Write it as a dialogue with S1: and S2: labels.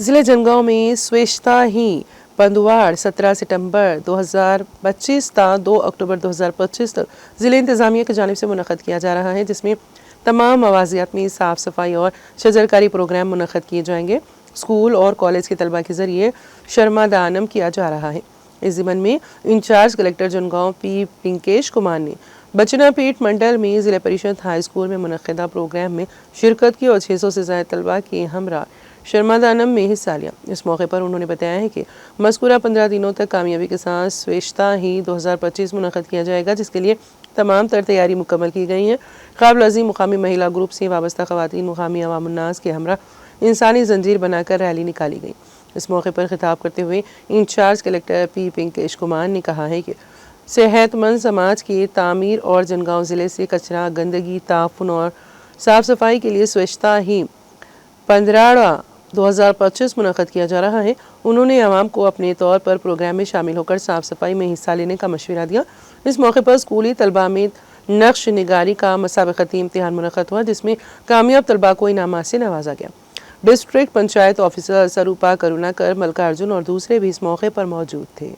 S1: ضلع جنگاؤں میں سویچھتا ہی پندواڑ 17 ستمبر 2025 تا 2 اکتوبر 2025 تک ضلع انتظامیہ کی جانب سے منعقد کیا جا رہا ہے، جس میں تمام مواضعات میں صاف صفائی اور شجرکاری پروگرام منعقد کیے جائیں گے۔ اسکول اور کالج کے طلبہ کے ذریعے شرما دانم کیا جا رہا ہے۔ اس ضمن میں انچارج کلکٹر جنگاؤں پی پنکیش کمار نے بچنا پیٹ منڈل میں ضلع پریشد ہائی اسکول میں منعقدہ پروگرام میں شرکت کی اور 600 سے زائد طلبہ کے ہمراہ شرما دانم میں حصہ لیا۔ اس موقع پر انہوں نے بتایا ہے کہ مذکورہ 15 دنوں تک کامیابی کے ساتھ سویچھتا ہی 2025 منعقد کیا جائے گا، جس کے لیے تمام تیاری مکمل کی گئی ہیں۔ قابل عظیم مقامی مہیلا گروپ سے وابستہ خواتین مقامی عوام الناس کے ہمراہ انسانی زنجیر بنا کر ریلی نکالی گئی۔ اس موقع پر خطاب کرتے ہوئے انچارج کلکٹر پی پنکیش کمار نے کہا ہے کہ صحت مند سماج کی تعمیر اور جنگاؤں ضلع سے کچرا، گندگی، تعفن اور صاف صفائی کے لیے سویچھتا ہی 15 2025 منعقد کیا جا رہا ہے۔ انہوں نے عوام کو اپنے طور پر پروگرام میں شامل ہو کر صاف صفائی میں حصہ لینے کا مشورہ دیا۔ اس موقع پر اسکولی طلبہ میں نقش نگاری کا مسابقتی امتحان منعقد ہوا، جس میں کامیاب طلبہ کو انعامات سے نوازا گیا۔ ڈسٹرکٹ پنچایت آفیسر سروپا کروناکر، ملکا ارجن اور دوسرے بھی اس موقع پر موجود تھے۔